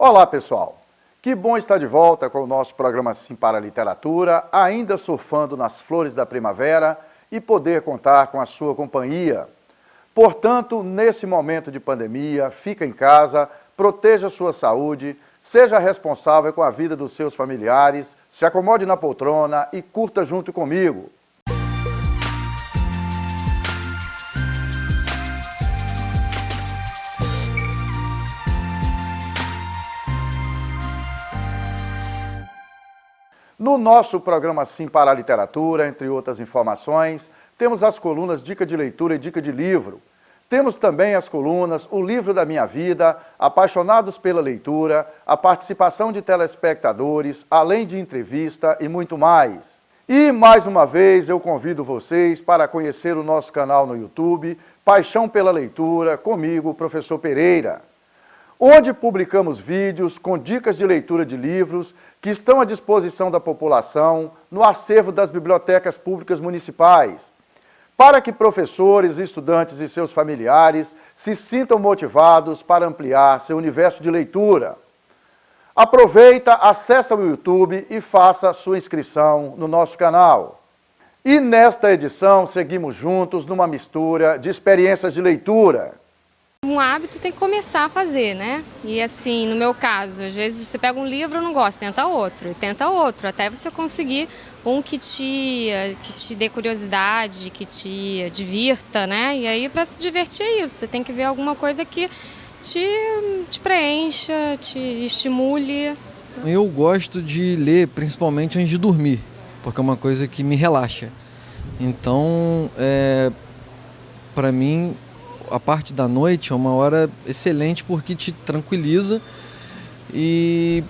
Olá, pessoal! Que bom estar de volta com o nosso programa Sim para a Literatura, ainda surfando nas flores da primavera e poder contar com a sua companhia. Portanto, nesse momento de pandemia, fica em casa, proteja a sua saúde, seja responsável com a vida dos seus familiares, se acomode na poltrona e curta junto comigo. No nosso programa Sim para a Literatura, entre outras informações, temos as colunas Dica de Leitura e Dica de Livro. Temos também as colunas O Livro da Minha Vida, Apaixonados pela Leitura, a participação de telespectadores, além de entrevista e muito mais. E, mais uma vez, eu convido vocês para conhecer o nosso canal no YouTube, Paixão pela Leitura, comigo, professor Pereira, onde publicamos vídeos com dicas de leitura de livros que estão à disposição da população no acervo das bibliotecas públicas municipais, para que professores, estudantes e seus familiares se sintam motivados para ampliar seu universo de leitura. Aproveita, acessa o YouTube e faça sua inscrição no nosso canal. E nesta edição seguimos juntos numa mistura de experiências de leitura. Um hábito tem que começar a fazer, né? E assim, no meu caso, às vezes você pega um livro e não gosta, tenta outro, até você conseguir um que te dê curiosidade, que te divirta, né? E aí, para se divertir é isso, você tem que ver alguma coisa que te preencha, te estimule. Eu gosto de ler principalmente antes de dormir, porque é uma coisa que me relaxa. Então, para mim, a parte da noite é uma hora excelente porque te tranquiliza e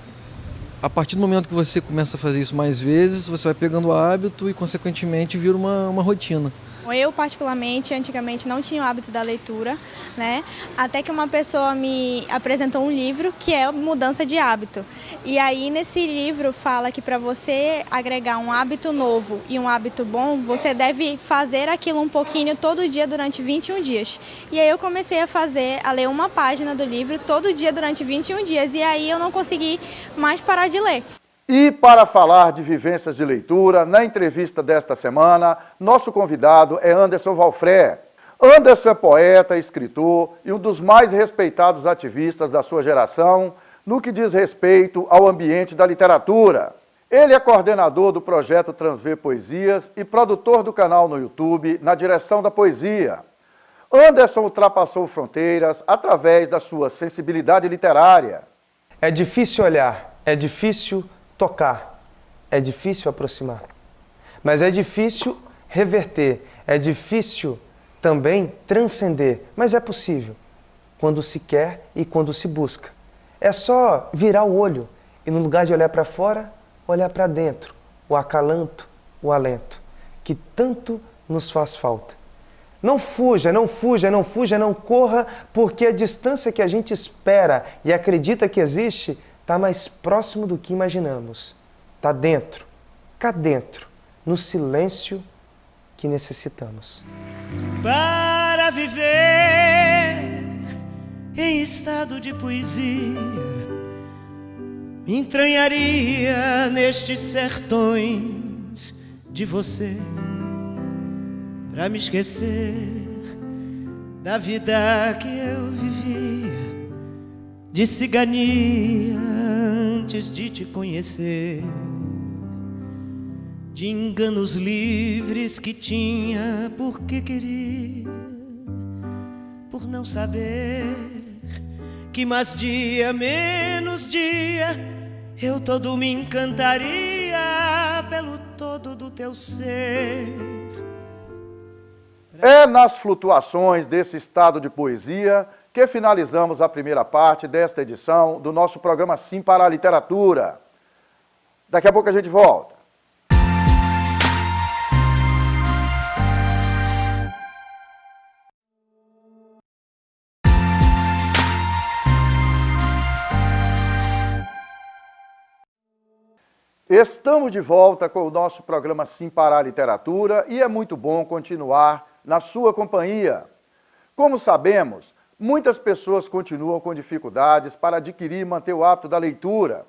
a partir do momento que você começa a fazer isso mais vezes, você vai pegando o hábito e consequentemente vira uma rotina. Eu, particularmente, antigamente não tinha o hábito da leitura, né? Até que uma pessoa me apresentou um livro que é Mudança de Hábito. E aí, nesse livro, fala que para você agregar um hábito novo e um hábito bom, você deve fazer aquilo um pouquinho todo dia durante 21 dias. E aí eu comecei a ler uma página do livro todo dia durante 21 dias. E aí eu não consegui mais parar de ler. E para falar de vivências de leitura, na entrevista desta semana, nosso convidado é Anderson Valfré. Anderson é poeta, escritor e um dos mais respeitados ativistas da sua geração no que diz respeito ao ambiente da literatura. Ele é coordenador do projeto Transver Poesias e produtor do canal no YouTube Na Direção da Poesia. Anderson ultrapassou fronteiras através da sua sensibilidade literária. É difícil olhar, é difícil tocar, é difícil aproximar, mas é difícil reverter, é difícil também transcender, mas é possível quando se quer e quando se busca. É só virar o olho e no lugar de olhar para fora, olhar para dentro, o acalanto, o alento, que tanto nos faz falta. Não fuja, não fuja, não fuja, não corra, porque a distância que a gente espera e acredita que existe está mais próximo do que imaginamos. Está dentro, cá dentro, no silêncio que necessitamos. Para viver em estado de poesia, me entranharia nestes sertões de você, para me esquecer da vida que eu vivia de cigania antes de te conhecer, de enganos livres que tinha porque queria, por não saber que mais dia menos dia eu todo me encantaria pelo todo do teu ser. É nas flutuações desse estado de poesia que finalizamos a primeira parte desta edição do nosso programa Sim para a Literatura. Daqui a pouco a gente volta. Estamos de volta com o nosso programa Sim para a Literatura e é muito bom continuar na sua companhia. Como sabemos, Muitas pessoas continuam com dificuldades para adquirir e manter o hábito da leitura,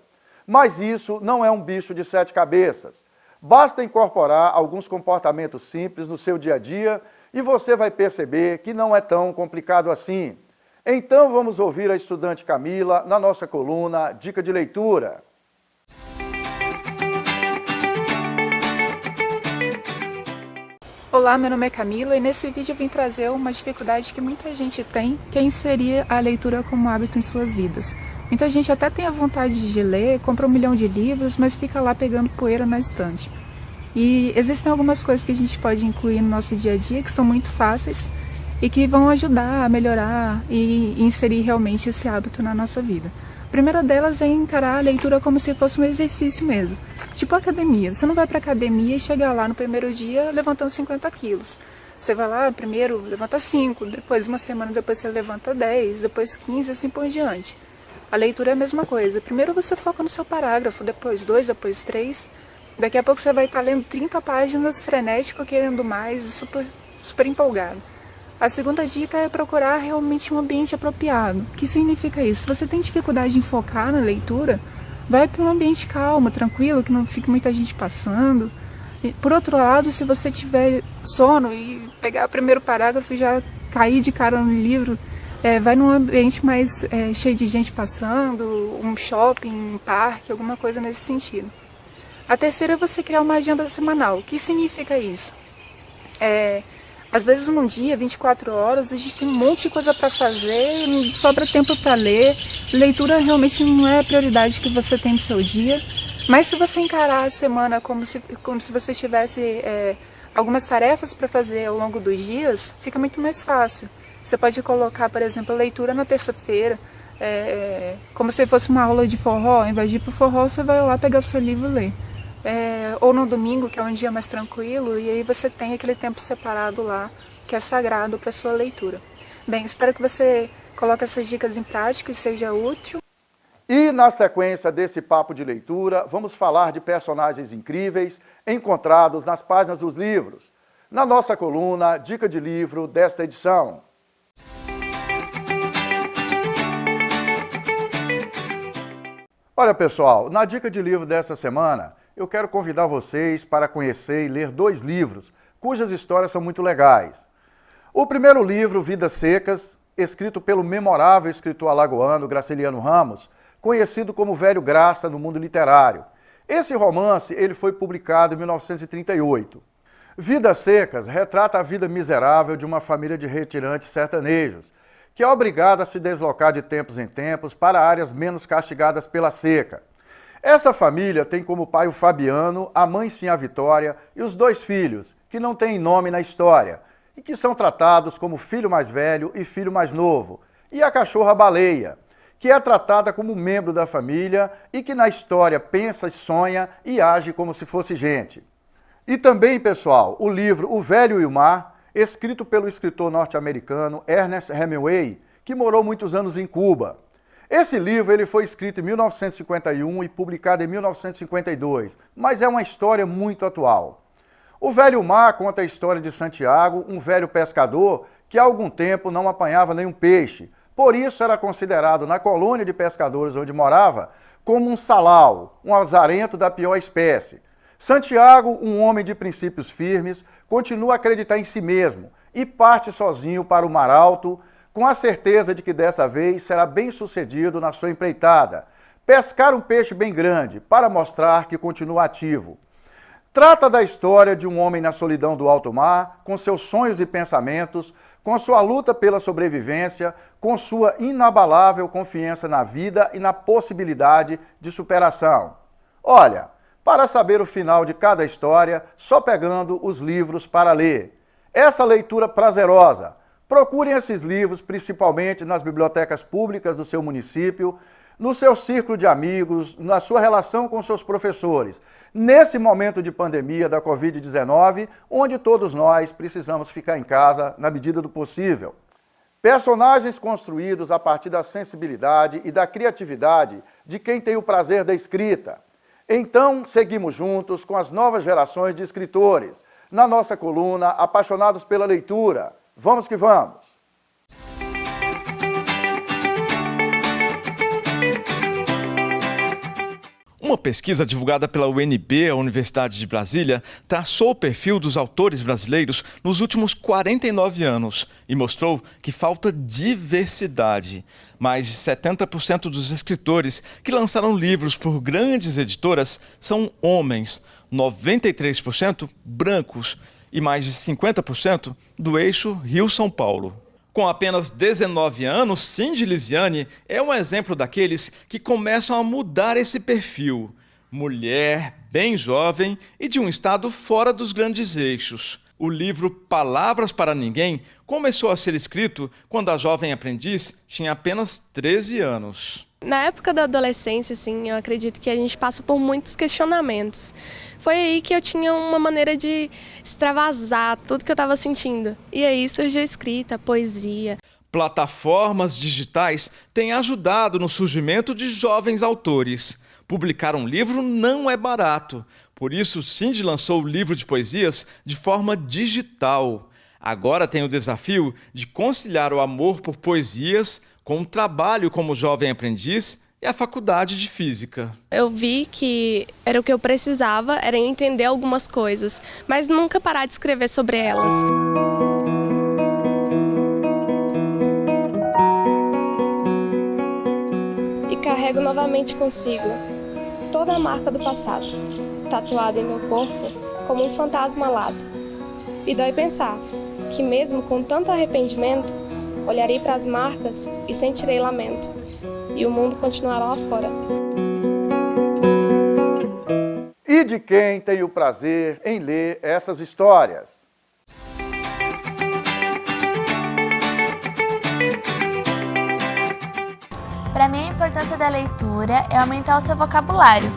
mas isso não é um bicho de 7 cabeças. Basta incorporar alguns comportamentos simples no seu dia a dia e você vai perceber que não é tão complicado assim. Então vamos ouvir a estudante Camila na nossa coluna Dica de Leitura. Olá, meu nome é Camila e nesse vídeo eu vim trazer uma dificuldade que muita gente tem, que é inserir a leitura como hábito em suas vidas. Muita gente até tem a vontade de ler, compra 1 milhão de livros, mas fica lá pegando poeira na estante. E existem algumas coisas que a gente pode incluir no nosso dia a dia que são muito fáceis e que vão ajudar a melhorar e inserir realmente esse hábito na nossa vida. A primeira delas é encarar a leitura como se fosse um exercício mesmo. Tipo academia, você não vai para academia e chegar lá no primeiro dia levantando 50 quilos. Você vai lá, primeiro levanta 5, depois uma semana depois você levanta 10, depois 15, assim por diante. A leitura é a mesma coisa. Primeiro você foca no seu parágrafo, depois 2, depois 3. Daqui a pouco você vai estar lendo 30 páginas frenético, querendo mais, super empolgado. A segunda dica é procurar realmente um ambiente apropriado. O que significa isso? Se você tem dificuldade em focar na leitura, vai para um ambiente calmo, tranquilo, que não fique muita gente passando. E, por outro lado, se você tiver sono e pegar o primeiro parágrafo e já cair de cara no livro, vai num ambiente mais cheio de gente passando, um shopping, um parque, alguma coisa nesse sentido. A terceira é você criar uma agenda semanal. O que significa isso? Às vezes num dia, 24 horas, a gente tem um monte de coisa para fazer, não sobra tempo para ler. Leitura realmente não é a prioridade que você tem no seu dia. Mas se você encarar a semana como se você tivesse algumas tarefas para fazer ao longo dos dias, fica muito mais fácil. Você pode colocar, por exemplo, a leitura na terça-feira, como se fosse uma aula de forró. Ao invés de ir para o forró, você vai lá pegar o seu livro e ler. Ou no domingo, que é um dia mais tranquilo, e aí você tem aquele tempo separado lá, que é sagrado para a sua leitura. Bem, espero que você coloque essas dicas em prática e seja útil. E na sequência desse papo de leitura, vamos falar de personagens incríveis encontrados nas páginas dos livros, na nossa coluna Dica de Livro desta edição. Olha pessoal, na Dica de Livro desta semana, eu quero convidar vocês para conhecer e ler 2 livros, cujas histórias são muito legais. O primeiro livro, Vidas Secas, escrito pelo memorável escritor alagoano Graciliano Ramos, conhecido como Velho Graça no mundo literário. Esse romance ele foi publicado em 1938. Vidas Secas retrata a vida miserável de uma família de retirantes sertanejos, que é obrigada a se deslocar de tempos em tempos para áreas menos castigadas pela seca. Essa família tem como pai o Fabiano, a mãe sim a Vitória e os 2 filhos, que não têm nome na história, e que são tratados como filho mais velho e filho mais novo, e a cachorra Baleia, que é tratada como membro da família e que na história pensa, sonha e age como se fosse gente. E também, pessoal, o livro O Velho e o Mar, escrito pelo escritor norte-americano Ernest Hemingway, que morou muitos anos em Cuba. Esse livro ele foi escrito em 1951 e publicado em 1952, mas é uma história muito atual. O Velho Mar conta a história de Santiago, um velho pescador que há algum tempo não apanhava nenhum peixe, por isso era considerado na colônia de pescadores onde morava como um salau, um azarento da pior espécie. Santiago, um homem de princípios firmes, continua a acreditar em si mesmo e parte sozinho para o Mar Alto, com a certeza de que dessa vez será bem sucedido na sua empreitada, pescar um peixe bem grande para mostrar que continua ativo. Trata da história de um homem na solidão do alto mar, com seus sonhos e pensamentos, com sua luta pela sobrevivência, com sua inabalável confiança na vida e na possibilidade de superação. Olha, para saber o final de cada história, só pegando os livros para ler. Essa leitura prazerosa. Procurem esses livros principalmente nas bibliotecas públicas do seu município, no seu círculo de amigos, na sua relação com seus professores, nesse momento de pandemia da Covid-19, onde todos nós precisamos ficar em casa na medida do possível. Personagens construídos a partir da sensibilidade e da criatividade de quem tem o prazer da escrita. Então, seguimos juntos com as novas gerações de escritores, na nossa coluna Apaixonados pela Leitura. Vamos que vamos! Uma pesquisa divulgada pela UNB, a Universidade de Brasília, traçou o perfil dos autores brasileiros nos últimos 49 anos e mostrou que falta diversidade. Mais de 70% dos escritores que lançaram livros por grandes editoras são homens, 93% brancos e mais de 50% do eixo Rio-São Paulo. Com apenas 19 anos, Cindy Lisiane é um exemplo daqueles que começam a mudar esse perfil. Mulher, bem jovem e de um estado fora dos grandes eixos. O livro Palavras para Ninguém começou a ser escrito quando a jovem aprendiz tinha apenas 13 anos. Na época da adolescência, assim, eu acredito que a gente passa por muitos questionamentos. Foi aí que eu tinha uma maneira de extravasar tudo que eu estava sentindo. E aí surgiu a escrita, a poesia. Plataformas digitais têm ajudado no surgimento de jovens autores. Publicar um livro não é barato. Por isso, Cindy lançou o livro de poesias de forma digital. Agora tem o desafio de conciliar o amor por poesias com o trabalho como jovem aprendiz e a faculdade de física. Eu vi que era o que eu precisava, era entender algumas coisas, mas nunca parar de escrever sobre elas. E carrego novamente consigo toda a marca do passado, tatuada em meu corpo como um fantasma alado. E dói pensar que mesmo com tanto arrependimento, olharei para as marcas e sentirei lamento, e o mundo continuará lá fora. E de quem tem o prazer em ler essas histórias? Para mim, a importância da leitura é aumentar o seu vocabulário.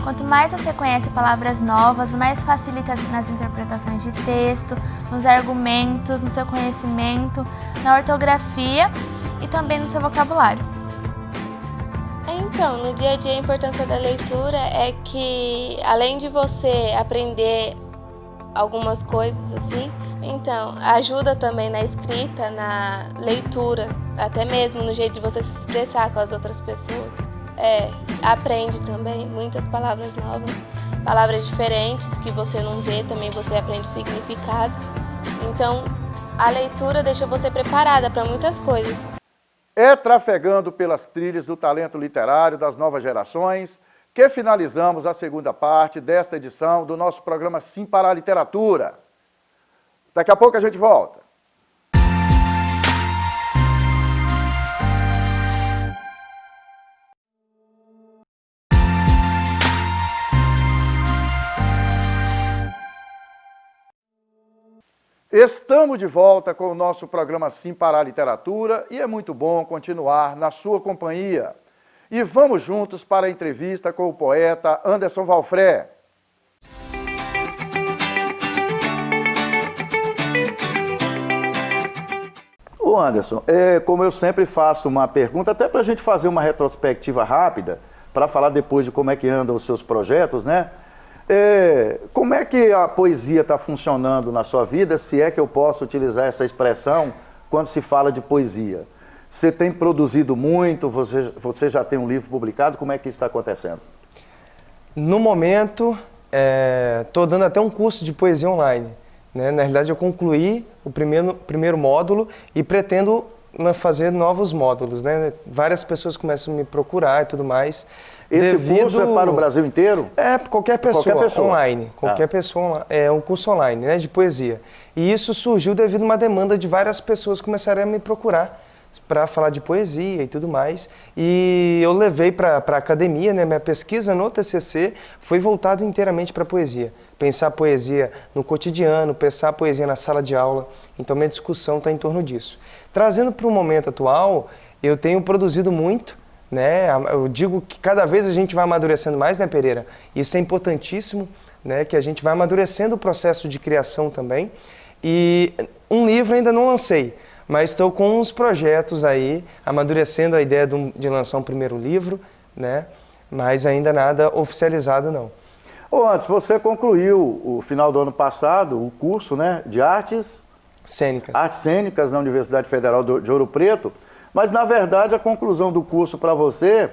Quanto mais você conhece palavras novas, mais facilita nas interpretações de texto, nos argumentos, no seu conhecimento, na ortografia e também no seu vocabulário. Então, no dia a dia a importância da leitura é que, além de você aprender algumas coisas assim, então ajuda também na escrita, na leitura, até mesmo no jeito de você se expressar com as outras pessoas. Aprende também muitas palavras novas, palavras diferentes que você não vê, também você aprende o significado. Então, a leitura deixa você preparada para muitas coisas. É trafegando pelas trilhas do talento literário das novas gerações que finalizamos a segunda parte desta edição do nosso programa Sim para a Literatura. Daqui a pouco a gente volta. Estamos de volta com o nosso programa Sim para a Literatura e é muito bom continuar na sua companhia. E vamos juntos para a entrevista com o poeta Anderson Valfré. Ô Anderson, como eu sempre faço uma pergunta, até para a gente fazer uma retrospectiva rápida, para falar depois de como é que andam os seus projetos, né? Como é que a poesia está funcionando na sua vida, se é que eu posso utilizar essa expressão quando se fala de poesia? Você tem produzido muito, você já tem um livro publicado, como é que isso está acontecendo? No momento, estou dando até um curso de poesia online. Né? Na realidade, eu concluí o primeiro módulo e pretendo fazer novos módulos. Né? Várias pessoas começam a me procurar e tudo mais. Esse curso é para o Brasil inteiro? Qualquer pessoa. Online. Qualquer pessoa, é um curso online, né, de poesia. E isso surgiu devido a uma demanda de várias pessoas que começaram a me procurar para falar de poesia e tudo mais. E eu levei para a academia, né, minha pesquisa no TCC foi voltada inteiramente para poesia. Pensar poesia no cotidiano, pensar poesia na sala de aula. Então minha discussão está em torno disso. Trazendo para o momento atual, eu tenho produzido muito. Né? Eu digo que cada vez a gente vai amadurecendo mais, né, Pereira? Isso é importantíssimo, né? Que a gente vai amadurecendo o processo de criação também. E um livro ainda não lancei, mas estou com uns projetos aí, amadurecendo a ideia de lançar um primeiro livro, né? Mas ainda nada oficializado não. Antes, você concluiu o final do ano passado o curso, né, de Artes Cênicas na Universidade Federal de Ouro Preto. Mas, na verdade, a conclusão do curso para você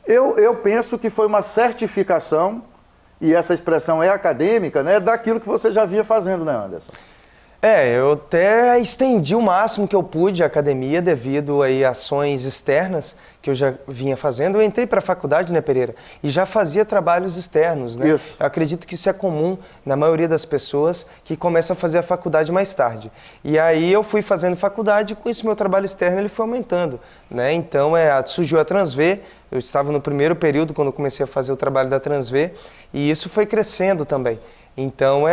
Eu penso que foi uma certificação, e essa expressão é acadêmica, né, daquilo que você já vinha fazendo, né, Anderson? Eu até estendi o máximo que eu pude a academia devido aí a ações externas que eu já vinha fazendo. Eu entrei para a faculdade, né, Pereira, e já fazia trabalhos externos, né? Isso. Eu acredito que isso é comum na maioria das pessoas que começam a fazer a faculdade mais tarde. E aí eu fui fazendo faculdade e com isso meu trabalho externo ele foi aumentando, né? Então surgiu a Transver, eu estava no primeiro período quando eu comecei a fazer o trabalho da Transver e isso foi crescendo também. Então,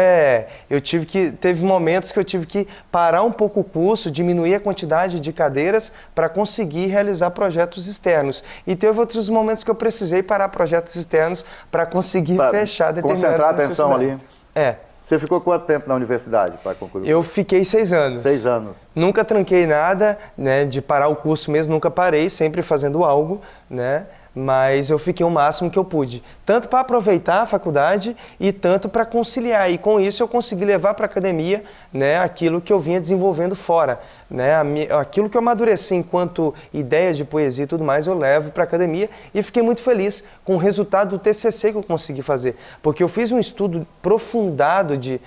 teve momentos que eu tive que parar um pouco o curso, diminuir a quantidade de cadeiras para conseguir realizar projetos externos. E teve outros momentos que eu precisei parar projetos externos para conseguir fechar determinadas concentrar a atenção ali. É. Você ficou quanto tempo na universidade para concluir? Eu fiquei 6 anos. 6 anos. Nunca tranquei nada, né, de parar o curso mesmo, nunca parei, sempre fazendo algo, né? Mas eu fiquei o máximo que eu pude, tanto para aproveitar a faculdade e tanto para conciliar. E com isso eu consegui levar para a academia, né, aquilo que eu vinha desenvolvendo fora. Né, aquilo que eu amadureci enquanto ideias de poesia e tudo mais, eu levo para a academia e fiquei muito feliz com o resultado do TCC que eu consegui fazer. Porque eu fiz um estudo aprofundado de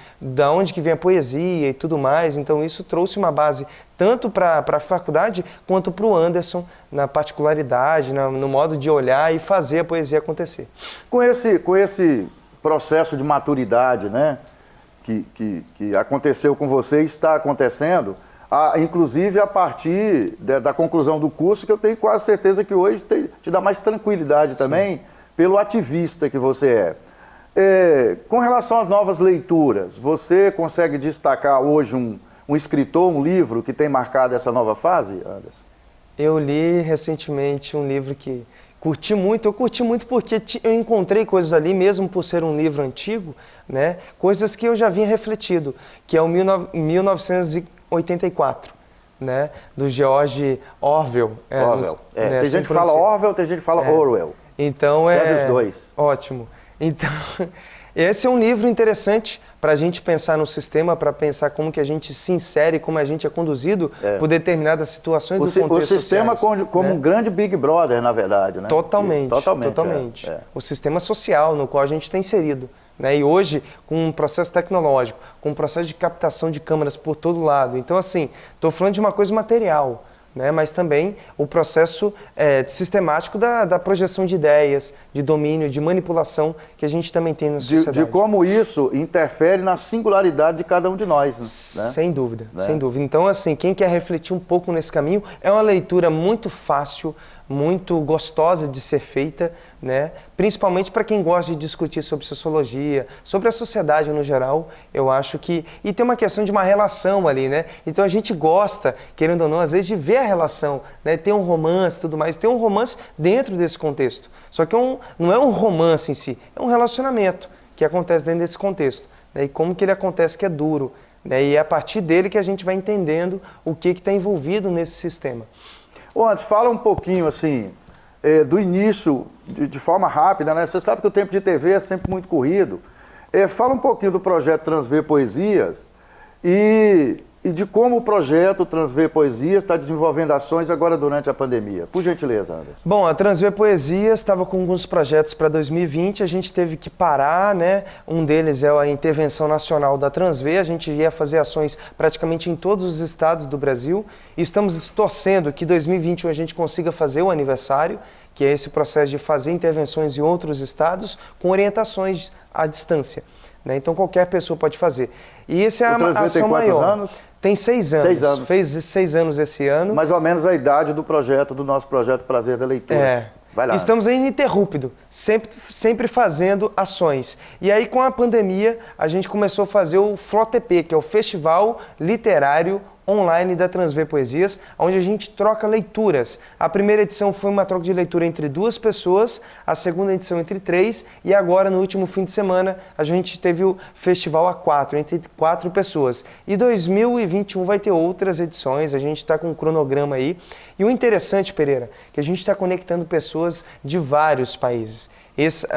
onde que vem a poesia e tudo mais, então isso trouxe uma base tanto para a faculdade quanto para o Anderson, na particularidade, no modo de olhar e fazer a poesia acontecer. Com esse processo de maturidade, né, que aconteceu com você e está acontecendo, inclusive a partir da conclusão do curso, que eu tenho quase certeza que hoje te dá mais tranquilidade também, sim, pelo ativista que você é. Com relação às novas leituras, você consegue destacar hoje um escritor, um livro que tem marcado essa nova fase, Anderson? Eu li recentemente um livro que curti muito. Eu curti muito porque eu encontrei coisas ali, mesmo por ser um livro antigo, né? Coisas que eu já vinha refletido, que é o 1984, né? Do George Orwell. Orwell. Tem gente que fala Orwell, tem gente que fala Orwell. Então serve os dois. Ótimo. Então, esse é um livro interessante para a gente pensar no sistema, para pensar como que a gente se insere, como a gente é conduzido por determinadas situações do contexto O sistema sociais, como um grande Big Brother, na verdade, né? Totalmente. O sistema social no qual a gente está inserido. Né? E hoje, com um processo tecnológico, com um processo de captação de câmeras por todo lado. Então, assim, estou falando de uma coisa material, né? Mas também o processo sistemático da projeção de ideias, de domínio, de manipulação que a gente também tem na sociedade. De como isso interfere na singularidade de cada um de nós. Né? Sem dúvida, sem dúvida. Então, assim, quem quer refletir um pouco nesse caminho, é uma leitura muito fácil, muito gostosa de ser feita, né? Principalmente para quem gosta de discutir sobre sociologia, sobre a sociedade no geral, eu acho que... E tem uma questão de uma relação ali, né? Então a gente gosta, querendo ou não, às vezes de ver a relação, né? Tem um romance e tudo mais, tem um romance dentro desse contexto. Só que não é um romance em si, é um relacionamento que acontece dentro desse contexto. Né? E como que ele acontece que é duro. Né? E é a partir dele que a gente vai entendendo o que está envolvido nesse sistema. Antes, fala um pouquinho assim, do início, de forma rápida, né? Você sabe que o tempo de TV é sempre muito corrido. Fala um pouquinho do projeto Transver Poesias e de como o projeto Transver Poesias está desenvolvendo ações agora durante a pandemia. Por gentileza, Anderson. Bom, a Transver Poesias estava com alguns projetos para 2020, a gente teve que parar, né? Um deles é a intervenção nacional da Transver, a gente ia fazer ações praticamente em todos os estados do Brasil e estamos torcendo que 2021 a gente consiga fazer o aniversário, que é esse processo de fazer intervenções em outros estados com orientações à distância. Né? Então qualquer pessoa pode fazer. E essa é a ação maior. Anos? Tem 6 anos. 6 anos. Fez 6 anos esse ano. Mais ou menos a idade do nosso projeto Prazer da Leitura. Vai lá. Estamos aí ininterrupto, sempre fazendo ações. E aí com a pandemia a gente começou a fazer o FLOTP, que é o Festival Literário Online da Transver Poesias, onde a gente troca leituras. A primeira edição foi uma troca de leitura entre 2 pessoas, a segunda edição entre 3, e agora no último fim de semana a gente teve o festival a 4, entre 4 pessoas. E 2021 vai ter outras edições, a gente está com um cronograma aí. E o interessante, Pereira, que a gente está conectando pessoas de vários países.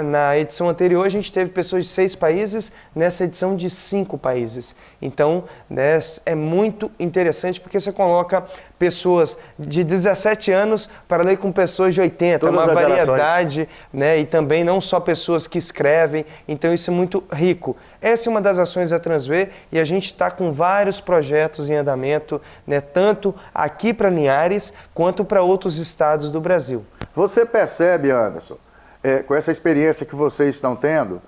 Na edição anterior a gente teve pessoas de 6 países, nessa edição de 5 países. Então, né, é muito interessante porque você coloca pessoas de 17 anos para ler com pessoas de 80, todas uma as variedade, né, e também não só pessoas que escrevem, então isso é muito rico. Essa é uma das ações da Transver e a gente está com vários projetos em andamento, né, tanto aqui para Linhares quanto para outros estados do Brasil. Você percebe, Anderson, com essa experiência que vocês estão tendo,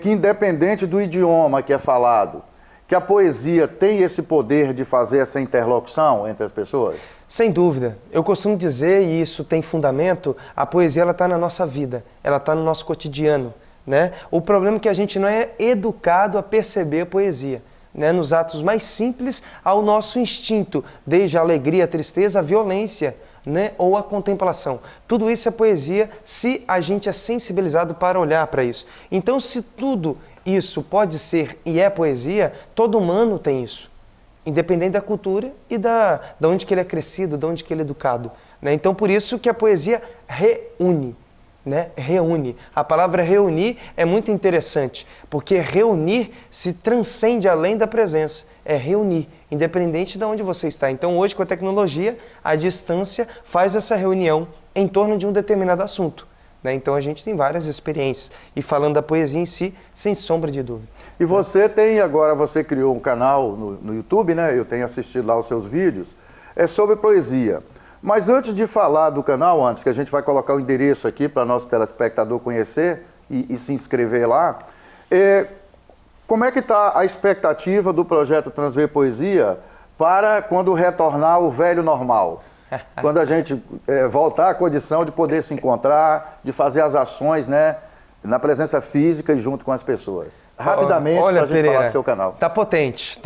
que independente do idioma que é falado, que a poesia tem esse poder de fazer essa interlocução entre as pessoas? Sem dúvida. Eu costumo dizer, e isso tem fundamento, a poesia está na nossa vida, ela está no nosso cotidiano, né? O problema é que a gente não é educado a perceber a poesia, né? Nos atos mais simples ao nosso instinto, desde a alegria, a tristeza, a violência, né? Ou a contemplação. Tudo isso é poesia se a gente é sensibilizado para olhar para isso. Então, se tudo isso pode ser e é poesia, todo humano tem isso, independente da cultura e da onde que ele é crescido, de onde que ele é educado, né? Então, por isso que a poesia reúne, né? Reúne. A palavra reunir é muito interessante, porque reunir se transcende além da presença, é reunir, independente de onde você está. Então, hoje, com a tecnologia, a distância faz essa reunião em torno de um determinado assunto. Então a gente tem várias experiências. E falando da poesia em si, sem sombra de dúvida. E você tem agora, você criou um canal no YouTube, né? Eu tenho assistido lá os seus vídeos, é sobre poesia. Mas antes de falar do canal, antes que a gente vai colocar o endereço aqui para nosso telespectador conhecer e se inscrever lá, como é que está a expectativa do projeto Transver Poesia para quando retornar o velho normal? Quando a gente voltar à condição de poder se encontrar, de fazer as ações, né, na presença física e junto com as pessoas. Rapidamente, para a gente falar do seu canal. Tá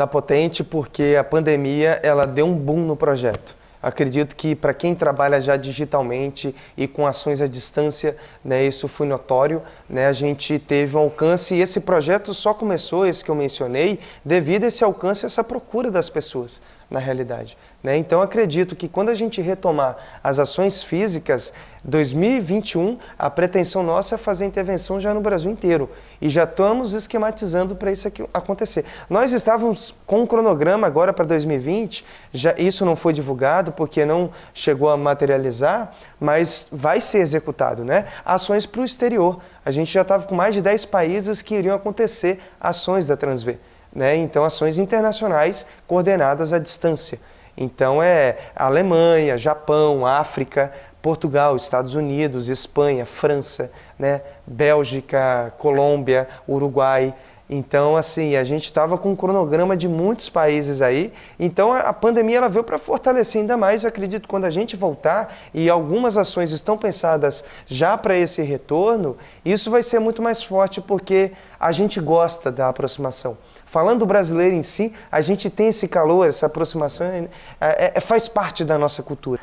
potente porque a pandemia ela deu um boom no projeto. Acredito que para quem trabalha já digitalmente e com ações à distância, né, isso foi notório, né, a gente teve um alcance e esse projeto só começou, esse que eu mencionei, devido a esse alcance, essa procura das pessoas, na realidade, né? Então acredito que quando a gente retomar as ações físicas, 2021, a pretensão nossa é fazer intervenção já no Brasil inteiro. E já estamos esquematizando para isso aqui acontecer. Nós estávamos com um cronograma agora para 2020, isso não foi divulgado porque não chegou a materializar, mas vai ser executado, né? Ações para o exterior. A gente já estava com mais de 10 países que iriam acontecer ações da Transver, né? Então, ações internacionais coordenadas à distância. Então, Alemanha, Japão, África, Portugal, Estados Unidos, Espanha, França, né? Bélgica, Colômbia, Uruguai. Então, assim, a gente estava com um cronograma de muitos países aí. Então, a pandemia ela veio para fortalecer ainda mais. Eu acredito que quando a gente voltar, e algumas ações estão pensadas já para esse retorno, isso vai ser muito mais forte porque a gente gosta da aproximação. Falando do brasileiro em si, a gente tem esse calor, essa aproximação, faz parte da nossa cultura.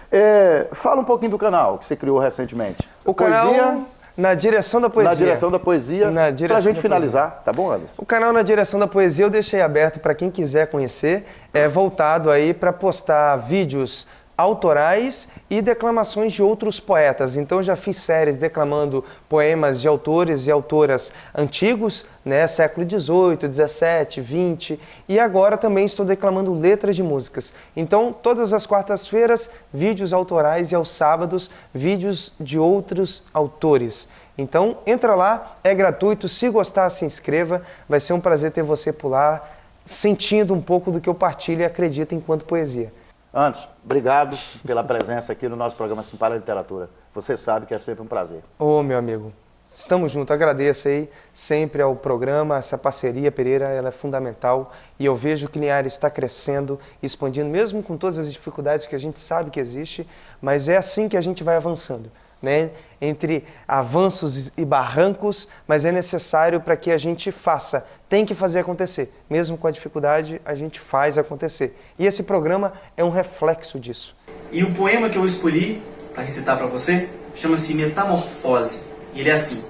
Fala um pouquinho do canal que você criou recentemente. O canal Na Direção da Poesia. Na Direção da Poesia, para a gente finalizar, tá bom, Anderson? O canal Na Direção da Poesia eu deixei aberto para quem quiser conhecer, voltado aí para postar vídeos autorais e declamações de outros poetas. Então já fiz séries declamando poemas de autores e autoras antigos, né, século XVIII, XVII, XX, e agora também estou declamando letras de músicas. Então todas as quartas-feiras, vídeos autorais e aos sábados, vídeos de outros autores. Então entra lá, é gratuito, se gostar se inscreva, vai ser um prazer ter você por lá, sentindo um pouco do que eu partilho e acredito enquanto poesia. Anderson, obrigado pela presença aqui no nosso programa Simpara Literatura. Você sabe que é sempre um prazer. Ô, meu amigo, estamos juntos. Agradeço aí sempre ao programa, essa parceria, Pereira, ela é fundamental. E eu vejo que Linhares está crescendo, expandindo, mesmo com todas as dificuldades que a gente sabe que existe, mas é assim que a gente vai avançando, né? Entre avanços e barrancos, mas é necessário para que a gente faça, tem que fazer acontecer. Mesmo com a dificuldade, a gente faz acontecer. E esse programa é um reflexo disso. E o poema que eu escolhi para recitar para você chama-se Metamorfose. E ele é assim: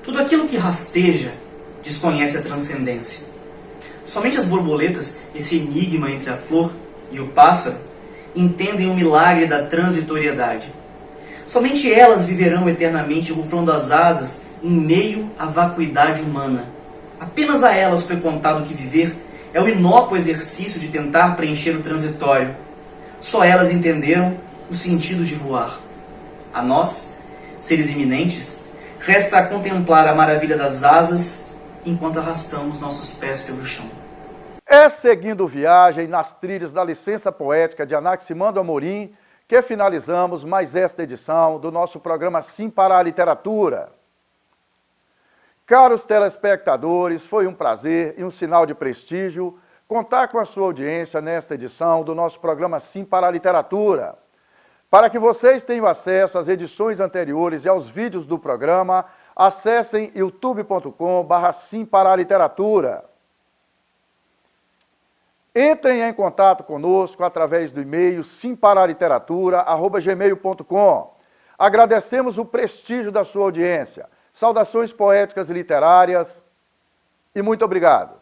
tudo aquilo que rasteja desconhece a transcendência. Somente as borboletas, esse enigma entre a flor e o pássaro, entendem o milagre da transitoriedade. Somente elas viverão eternamente ruflando as asas em meio à vacuidade humana. Apenas a elas foi contado que viver é o inócuo exercício de tentar preencher o transitório. Só elas entenderam o sentido de voar. A nós, seres iminentes, resta contemplar a maravilha das asas enquanto arrastamos nossos pés pelo chão. É seguindo viagem nas trilhas da licença poética de Anaximandro Amorim que finalizamos mais esta edição do nosso programa Sim para a Literatura. Caros telespectadores, foi um prazer e um sinal de prestígio contar com a sua audiência nesta edição do nosso programa Sim para a Literatura. Para que vocês tenham acesso às edições anteriores e aos vídeos do programa, acessem youtube.com/Sim para a Literatura. Entrem em contato conosco através do e-mail simparaliteratura@gmail.com. Agradecemos o prestígio da sua audiência. Saudações poéticas e literárias e muito obrigado.